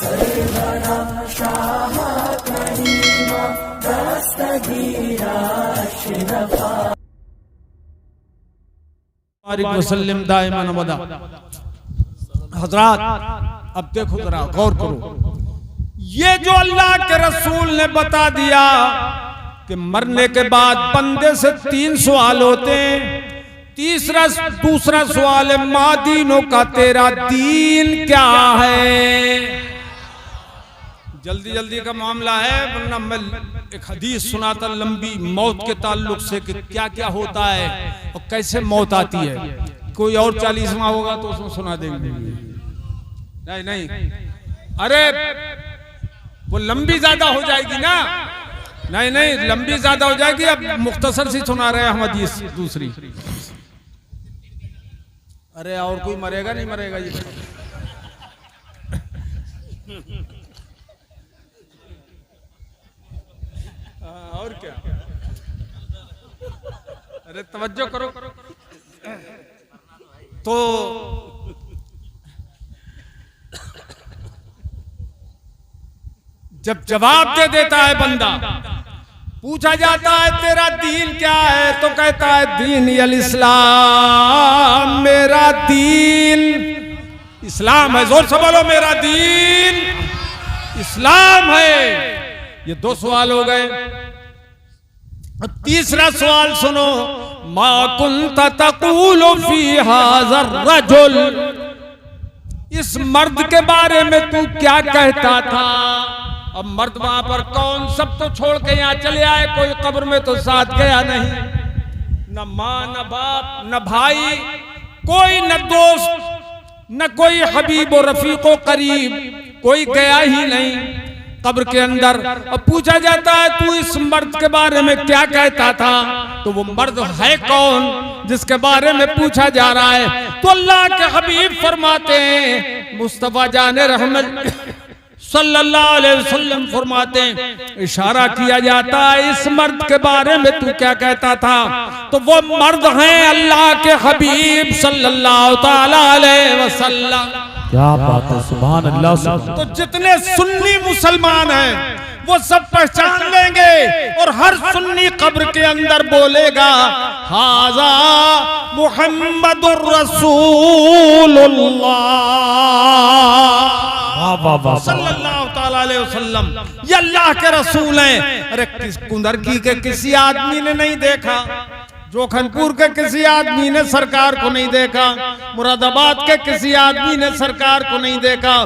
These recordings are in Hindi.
सरवरा शाह करीमा दस्तगीरा अशरफा वसल्लम दाइमन अबदा। हजरात अब देखो जरा गौर करो, ये जो अल्लाह के रसूल ने बता दिया कि मरने के बाद बंदे से 3 सवाल होते हैं। दूसरा सवाल है माँ दीनों का, तेरा दीन क्या है। जल्दी जल्दी का मामला है, वरना मैं एक हदीस सुनाता लंबी मौत के ताल्लुक से कि क्या क्या होता है और कैसे मौत आती है। कोई और 40वां होगा तो उसमें सुना देंगे। नहीं, अरे वो लंबी ज्यादा हो जाएगी ना। नहीं, लंबी ज्यादा हो जाएगी। अब मुख्तसर सी सुना रहे हैं हम हदीस दूसरी। अरे और कोई मरेगा नहीं मरेगा ये और क्या। अरे तवज्जो करो। तो जब जवाब दे देता है बंदा, पूछा जाता है तेरा दीन क्या है, तो कहता है दीन अल इस्लाम, मेरा दीन इस्लाम है। जोर से बोलो, मेरा दीन इस्लाम है। ये 2 सवाल हो गए। तीसरा सवाल सुनो, मा कुंत तक़ूलु फी हाज़ा रजुल, इस मर्द के बारे में तू क्या कहता था। अब मर्द वहां पर कौन, सब तो छोड़ के यहाँ चले आए, कोई कब्र में तो साथ गया नहीं, न माँ न बाप न भाई, कोई न दोस्त न कोई हबीब और रफीको करीब, कोई गया ही नहीं कब्र के अंदर। और पूछा जाता है तू इस मर्द के बारे में क्या कहता था, तो वो मर्द है कौन जिसके बारे में पूछा जा रहा है। तो अल्लाह के हबीब फरमाते हैं, मुस्तफा जाने रहमत सल्लल्लाहु अलैहि वसल्लम फरमाते हैं, इशारा किया जाता है इस मर्द के बारे में तू क्या कहता था, तो वो मर्द हैं अल्लाह के हबीब सल्लल्लाहु ताला अलैहि वसल्लम। क्या बात है, सुभान अल्लाह। तो जितने सुन्नी मुसलमान हैं वो सब पहचान लेंगे और हर सुन्नी कब्र के अंदर बोलेगा हाजा मुहम्मदुर रसूलुल्लाह सल्लल्लाहु ताला अलैहि वसल्लम, ये अल्लाह के रसूल हैं। अरे किस कुंदरकी के किसी आदमी ने नहीं देखा, जोखनपुर के किसी आदमी ने सरकार को नहीं देखा, मुरादाबाद के किसी आदमी ने सरकार को नहीं देखा,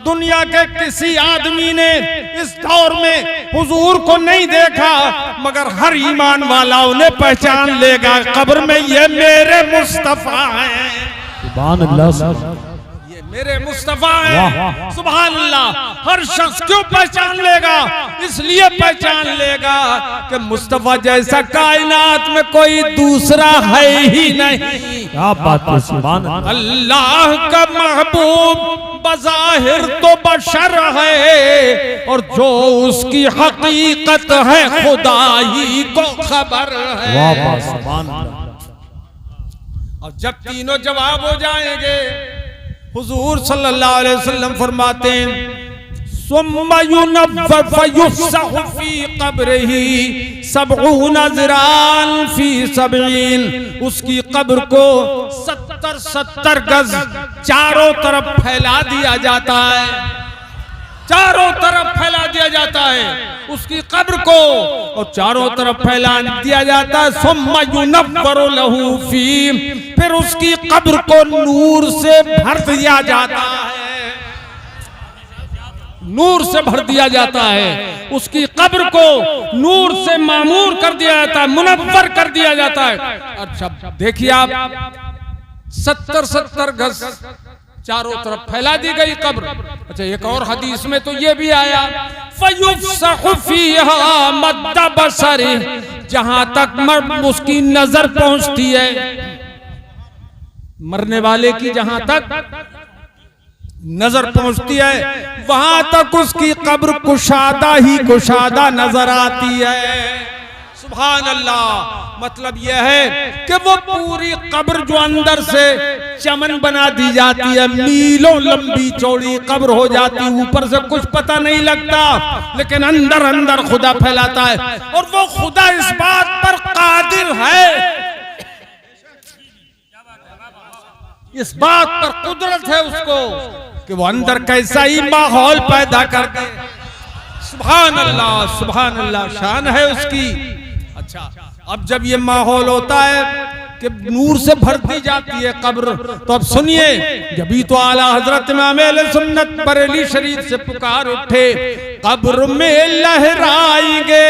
दुनिया के किसी आदमी ने इस दौर में हुजूर को नहीं देखा, मगर हर ईमान वाला उन्हें पहचान लेगा कब्र में, ये मेरे मुस्तफा हैं। सुभान अल्लाह, मेरे मुस्तफा हैं। सुभान अल्लाह। हर शख्स क्यों पहचान लेगा, इसलिए पहचान लेगा कि मुस्तफा जैसा कायनात में कोई दूसरा है ही नहीं। क्या बात है, सुभान अल्लाह का महबूब बज़ाहिर तो बशर है और जो उसकी हकीकत है खुदा ही को खबर है। वाह, सुभान अल्लाह। अब जब तीनों जवाब हो जाएंगे, हुजूर सल्लल्लाहु अलैहि वसल्लम फरमाते हैं सुम्मा युनव्वर फयुफ़्सहु फी क़ब्रिही सबऊना ज़िरान फी सबईन, उसकी कब्र को 70 गज चारों तरफ फैला दिया जाता है, चारों तरफ फैला दिया जाता है उसकी कब्र को, और चारों तरफ फैला दिया जाता है। सुम्मा युनव्वरु लहू फी, फिर उसकी कब्र को नूर से भर दिया जाता है, नूर से भर दिया जाता है, उसकी कब्र को नूर से मामूर कर दिया जाता है, मुनव्वर कर दिया जाता है। अच्छा देखिए आप, 70 गज चारों तरफ फैला दी गई कब्र। अच्छा एक और हदीस में तो ये भी आया फयुफ़्सहु फ़ीहा मद्दा बसरी, जहां तक उसकी नजर पहुंचती है, मरने वाले की जहां तक नजर पहुंचती है वहां तक उसकी कब्र कुशादा ही कुशादा नजर आती है। सुभान अल्लाह। मतलब यह है कि वो पूरी कब्र जो अंदर से चमन बना दी जाती है, मीलों लंबी चौड़ी कब्र हो जाती, ऊपर से कुछ पता नहीं लगता, लेकिन अंदर अंदर खुदा फैलाता है। और वो खुदा इस बात पर कादिर है, इस बात पर कुदरत है उसको कि वो अंदर कैसा ही माहौल पैदा कर दे। सुभान अल्लाह, शान है उसकी। अच्छा, अब जब ये माहौल होता है कि नूर से भरती जाती है कब्र, तो अब सुनिए, जभी तो आला हजरत इमाम अहले सुन्नत बरेली शरीफ से पुकार उठे, कब्र में लहराएंगे।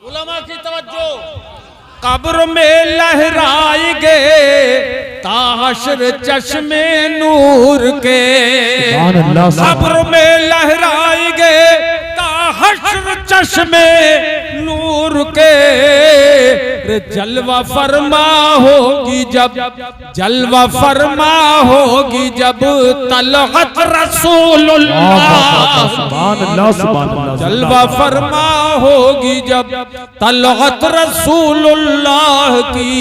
उलमा की तवज्जो, कब्र में लहराएंगे ताहशर चश्मे नूर के, कब्र में लहराएंगे ताहशर चश्मे नूर के। रे जलवा फरमा होगी जब, जलवा फरमा होगी जब तलगत रसूलुल्लाह, जलवा फरमा होगी जब तलगत रसूलुल्लाह की।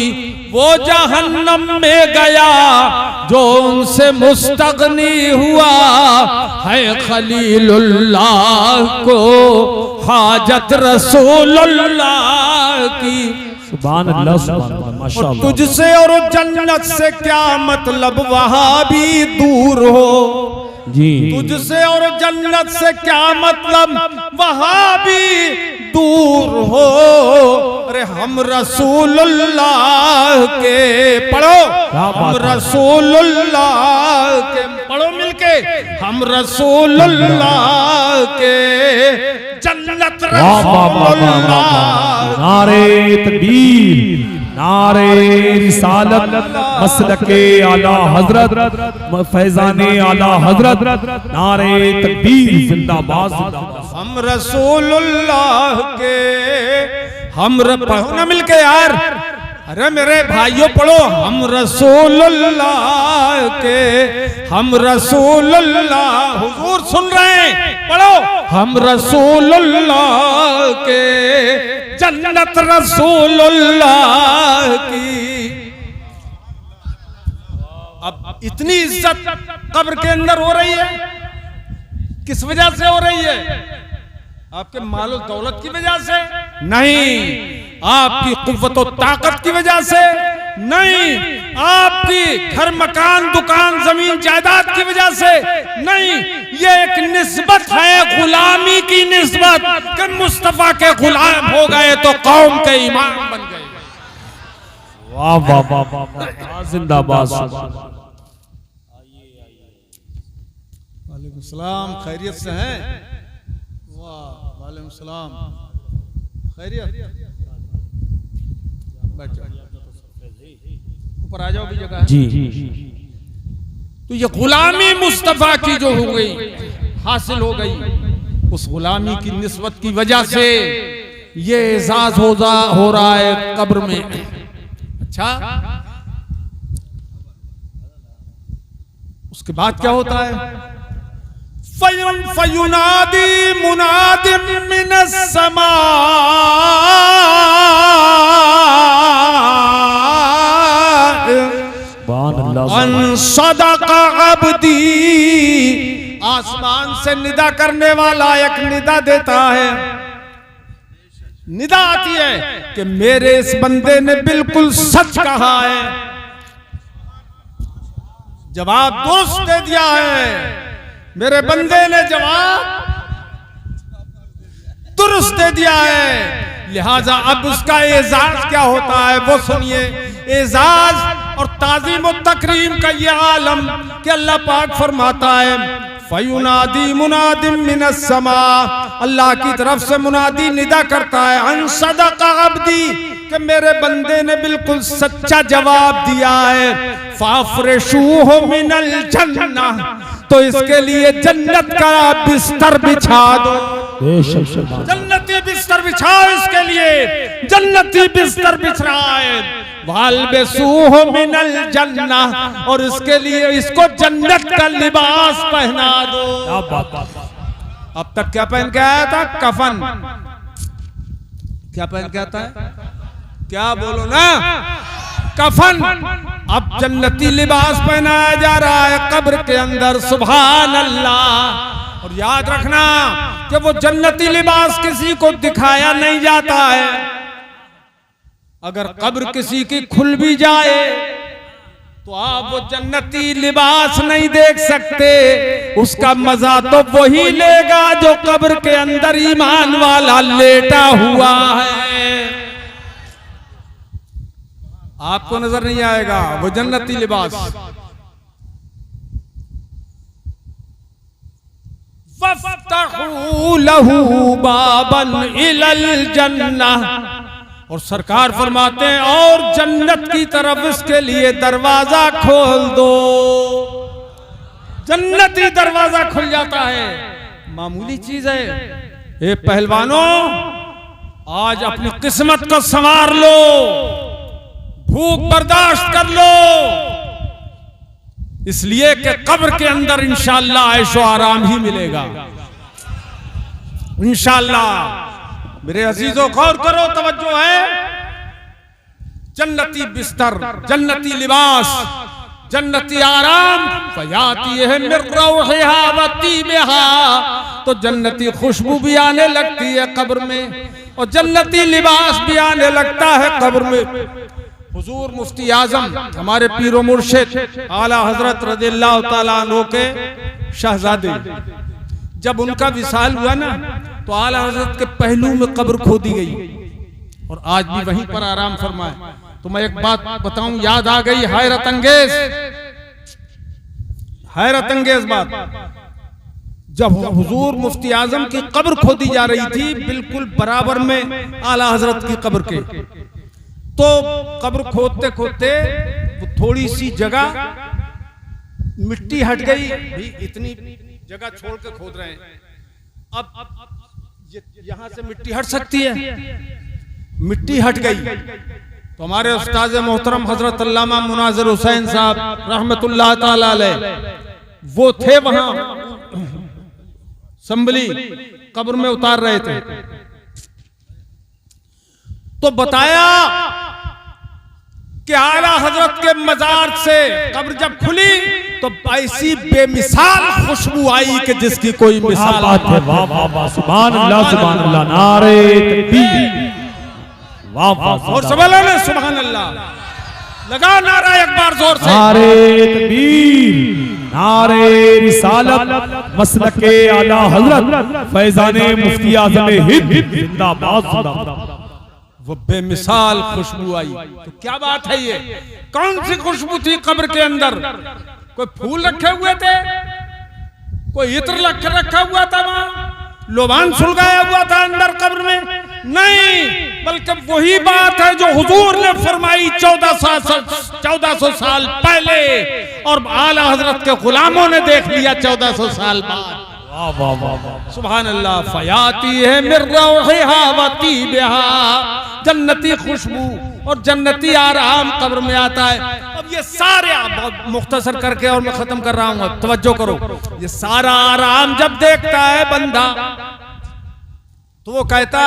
वो जहन्नम में गया जो उनसे मुस्तगनी हुआ है, खलीलुल्लाह को हाजत रसूलुल्लाह की। सुभान अल्लाह, सुभान अल्लाह, माशाअल्लाह। तुझसे और जन्नत से क्या मतलब, वहां भी दूर हो जी। तुझसे और जन्नत से क्या मतलब, वहां भी दूर हो। अरे हम रसूलुल्लाह के, पढ़ो, हम रसूलुल्लाह के, पढ़ो मिलके, हम रसूलुल्लाह के जन्नत रसूलुल्लाह। नारे तकबीर, नारे रिसालत, मसलके आला हजरत, फैजाने आला हजरत, नारे तकबीर जिंदाबाद जिंदाबाद। हम रसूलुल्लाह के, हम पढ़ो ना मिलके यार, अरे मेरे भाइयों पढ़ो, हम रसूलुल्लाह के, हम रसूलुल्लाह, हुजूर सुन रहे हैं, पढ़ो, हम रसूलुल्लाह के जन्नत रसूलुल्लाह की। अब इतनी इज्जत कब्र के अंदर हो रही है, किस वजह से हो रही है? आपके मालो दौलत की वजह से नहीं, आपकी कुव्वत और ताकत की वजह से नहीं, आपकी घर मकान दुकान जमीन जायदाद की वजह से नहीं, ये एक निस्बत है, गुलामी की निस्बत, कि मुस्तफा के गुलाम हो गए तो कौम के इमाम बन गए। वाह वाह वाह वाह, जिंदाबाद। वालेकुम सलाम, खैरियत से हैं? वाह, वालेकुम सलाम, खैरियत। ऊपर आ जाओ भी जगह जी। तो ये गुलामी मुस्तफा की जो हो गई, हासिल हो गई, उस गुलामी की निस्बत की वजह से ये एजाज हो रहा है कब्र में। अच्छा, उसके बाद क्या होता है? फयुनादी मुनादिम मिनस समा, अन सदका अब्दी, आसमान से निदा करने वाला एक निदा देता है, निदा आती है कि मेरे इस बंदे ने बिल्कुल सच कहा है, जवाब दुरुस्त दे दिया है, मेरे बंदे ने जवाब दुरुस्त दे दिया है। लिहाजा अब उसका एजाज क्या होता है वो सुनिए। एजाज और ताज़ीम और तकरीम का ये आलम कि अल्लाह पाक फरमाता है, फयुनादी मुनादिम मिनस समा, अल्लाह की तरफ से मुनादी निदा करता है, अन सदका अब्दी, कि मेरे बंदे ने बिल्कुल सच्चा जवाब दिया है, फाफरशूहु मिनल जन्ना, तो इसके लिए जन्नत का बिस्तर बिछा दो, जन्नती बिस्तर बिछाओ इसके लिए, जन्नती बिस्तर बिछ रहा है, वालबसूहु मिनल जन्ना, और इसके लिए इसको जन्नत का लिबास पहना दो। अब तक क्या पहन के आया था? कफन। क्या पहन के आता है? क्या बोलो ना? कफन। अब जन्नती लिबास पहनाया जा रहा है कब्र के अंदर। सुभान अल्लाह। और याद रखना कि वो जन्नती लिबास किसी को दिखाया नहीं जाता है। अगर कब्र किसी की खुल भी जाए तो आप वो जन्नती लिबास नहीं देख सकते। उसका मजा तो वही लेगा जो कब्र के अंदर ईमान वाला लेटा हुआ है। आपको नजर नहीं आएगा वो जन्नती लिबास। वफ्तहू लहू बाबन इलल जन्नह। और सरकार फरमाते हैं और जन्नत की तरफ इसके लिए दरवाजा खोल दो। जन्नती दरवाजा खुल जाता है। मामूली चीज है। ए पहलवानों, आज अपनी किस्मत को संवार लो, भूख बर्दाश्त कर लो, इसलिए कि कब्र के अंदर इंशाअल्लाह ऐशो आराम ही मिलेगा इंशाअल्लाह। मेरे अजीजों गौर करो, तवज्जो है। जन्नती बिस्तर, जन्नती लिबास, जन्नती आराम। फयाती है मिर्रौहिहा व तीबिहा। तो जन्नती खुशबू भी आने लगती है कब्र में और जन्नती लिबास भी आने लगता है कब्र में। हुजूर मुफ्ती आजम हमारे पीरो मुर्शिद आला हजरत रज़ियल्लाहु ताला अन्हु के शहजादे, जब उनका विसाल हुआ ना तो आला हजरत के पहलू में कब्र खोदी गई और आज भी वहीं पर आराम फरमाए। तो मैं एक बात बताऊं, याद आ गई, हैरत अंगेज बात। जब हुजूर मुफ्ती आजम की कब्र खोदी जा रही थी बिल्कुल बराबर में आला हजरत की कब्र के, तो कब्र खोदते खोदते वो थोड़ी सी जगह मिट्टी हट गई। भी इतनी जगह छोड़ के खोद रहे हैं, अब यहां से मिट्टी हट सकती है? मिट्टी हट गई तो हमारे उस्ताद मोहतरम हजरत अल्लामा मुनाज़िर हुसैन साहब रहमतुल्लाह ताला अलैह वो थे वहां, संभली कब्र में उतार रहे थे। तो बताया कि आला हजरत के मजार से कब्र जब खुली तो ऐसी बेमिसाल खुशबू आई कि जिसकी कोई मिसाल। वाह वाह वाह, सुभान अल्लाह, सुभान अल्लाह, नारे तकबीर, वाह वाह, और सब ने सुभान अल्लाह लगा नारा एक बार जोर से। नारे तकबीर, नारे रिसालत, मसलके आला हजरत फैजाने मुफ्ती आज़म हिंद जिंदाबाद जिंदाबाद। वो बेमिसाल खुशबू आई। तो क्या बात है ये? कौन सी खुशबू थी कब्र के अंदर? कोई फूल रखे हुए थे, कोई इत्र रखा हुआ था, वहां लोबान सुलगाया हुआ था अंदर कब्र में? नहीं, बल्कि वही बात है जो हुजूर ने फरमाई 1400 साल पहले और आला हजरत के गुलामों ने देख लिया 1400 साल बाद। वाह वाह वाह, सुभान अल्लाह। फयाती है मिर्रौहिहा व तीबिहा। जन्नती खुशबू और जन्नती आराम कब्र में आता है। अब ये सारे, बहुत मुख्तसर करके और मैं खत्म कर रहा हूं, तवज्जो करो। ये सारा आराम जब देखता है बंदा तो वो कहता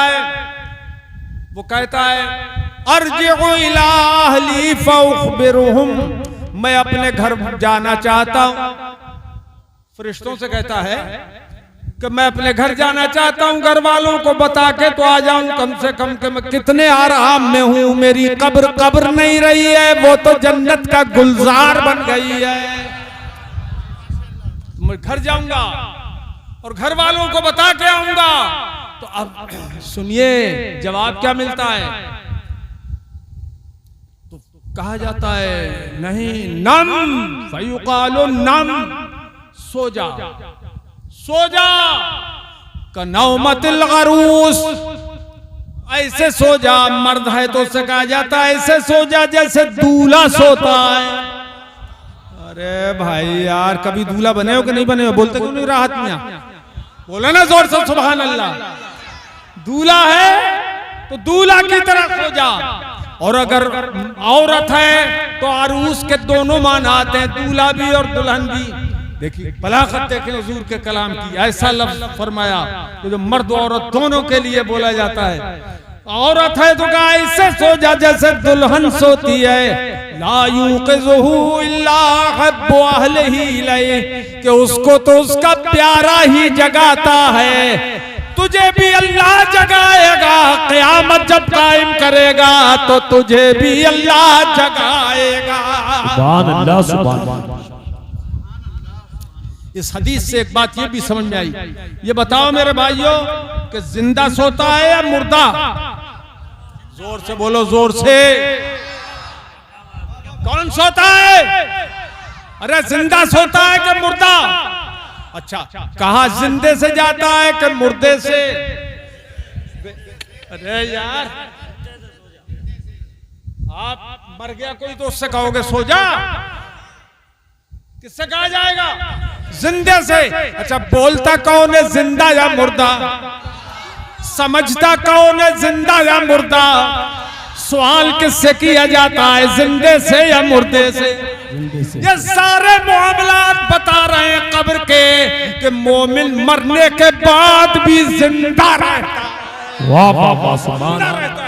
है अर्जिउ इला अहली फउखबिरुहुम, मैं अपने घर जाना चाहता हूं। फरिश्तों से कहता है कि मैं अपने घर जाना चाहता हूं, घर वालों को बता के तो आ जाऊं कम से कम कि मैं कितने आराम में हूं। मेरी कब्र नहीं रही है, वो तो जन्नत का गुलजार बन गई है। मैं घर जाऊंगा और घर वालों को बता के आऊंगा। तो अब सुनिए जवाब क्या मिलता है। तो कहा जाता है नहीं, नम फयुकालो नम, सो जा कनौमतिल अरूस, ऐसे सो जा। मर्द है तो उससे कहा जाता है ऐसे सो जा जैसे दूल्हा सोता है। अरे भाई यार, कभी दूल्हा बने हो कि नहीं बने हो? बोलते क्यों नहीं राहत मियां? बोला ना जोर से सुभान अल्लाह। दूल्हा है तो दूल्हा की तरह सो जा, और अगर औरत है तो अरूस के दोनों मान आते हैं, दूल्हा भी और दुल्हन भी। देखिए बलागत देखें हुजूर के कलाम की, ऐसा लफ्ज फरमाया कि जो मर्द औरत दोनों के लिए बोला जाता है। औरत है तो ऐसे सो जा जैसे दुल्हन सोती है, ला यूक़िज़ुहु इल्ला हब्बु अहलिही इलैहि, कि उसको तो उसका प्यारा ही जगाता है। तुझे भी अल्लाह जगाएगा, क़यामत जब कायम करेगा तो तुझे भी अल्लाह जगाएगा। सुभान अल्लाह सुभान अल्लाह। इस हदीस से एक बात ये भी समझ में आई, ये बताओ मेरे भाइयों कि जिंदा सोता है या मुर्दा? जोर से बोलो, जोर से। कौन सोता है? अरे जिंदा सोता है कि मुर्दा? अच्छा, कहा जिंदे से जाता है कि मुर्दे से? अरे यार, आप मर गया कोई तो उससे कहोगे सो जा, किससे कहा जाएगा? जिंदे से। अच्छा, बोलता कौन है, जिंदा या मुर्दा? समझता कौन है, जिंदा या मुर्दा? सवाल किससे किया जाता है, जिंदे से या मुर्दे से? ये सारे मामलात बता रहे हैं कब्र के कि मोमिन मरने के बाद भी जिंदा रहता है। वाह वाह वाह सुभान अल्लाह।